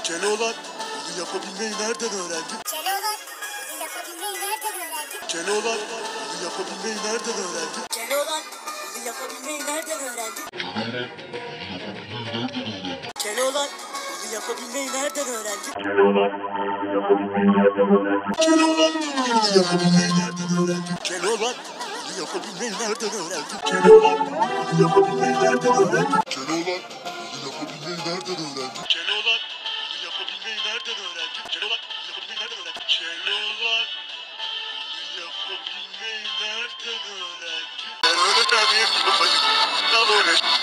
Keloğlan bunu yapabilmeyi nereden öğrendin? Keloğlan bunu yapabilmeyi nereden öğrendin? Keloğlan bunu yapabilmeyi nereden öğrendin? Keloğlan bunu yapabilmeyi nereden öğrendin? Keloğlan bunu yapabilmeyi nereden öğrendin? Keloğlan bunu yapabilmeyi nereden öğrendin? Keloğlan bunu yapabilmeyi nereden öğrendin? Keloğlan bunu yapabilmeyi nereden öğrendin? Keloğlan bunu yapabilmeyi nereden öğrendin? Keloğlan bunu yapabilmeyi nereden öğrendin? Keloğlan bunu yapabilmeyi nereden öğrendin? Keloğlan bunu yapabilmeyi nereden öğrendin? Keloğlan bunu yapabilmeyi nereden öğrendin?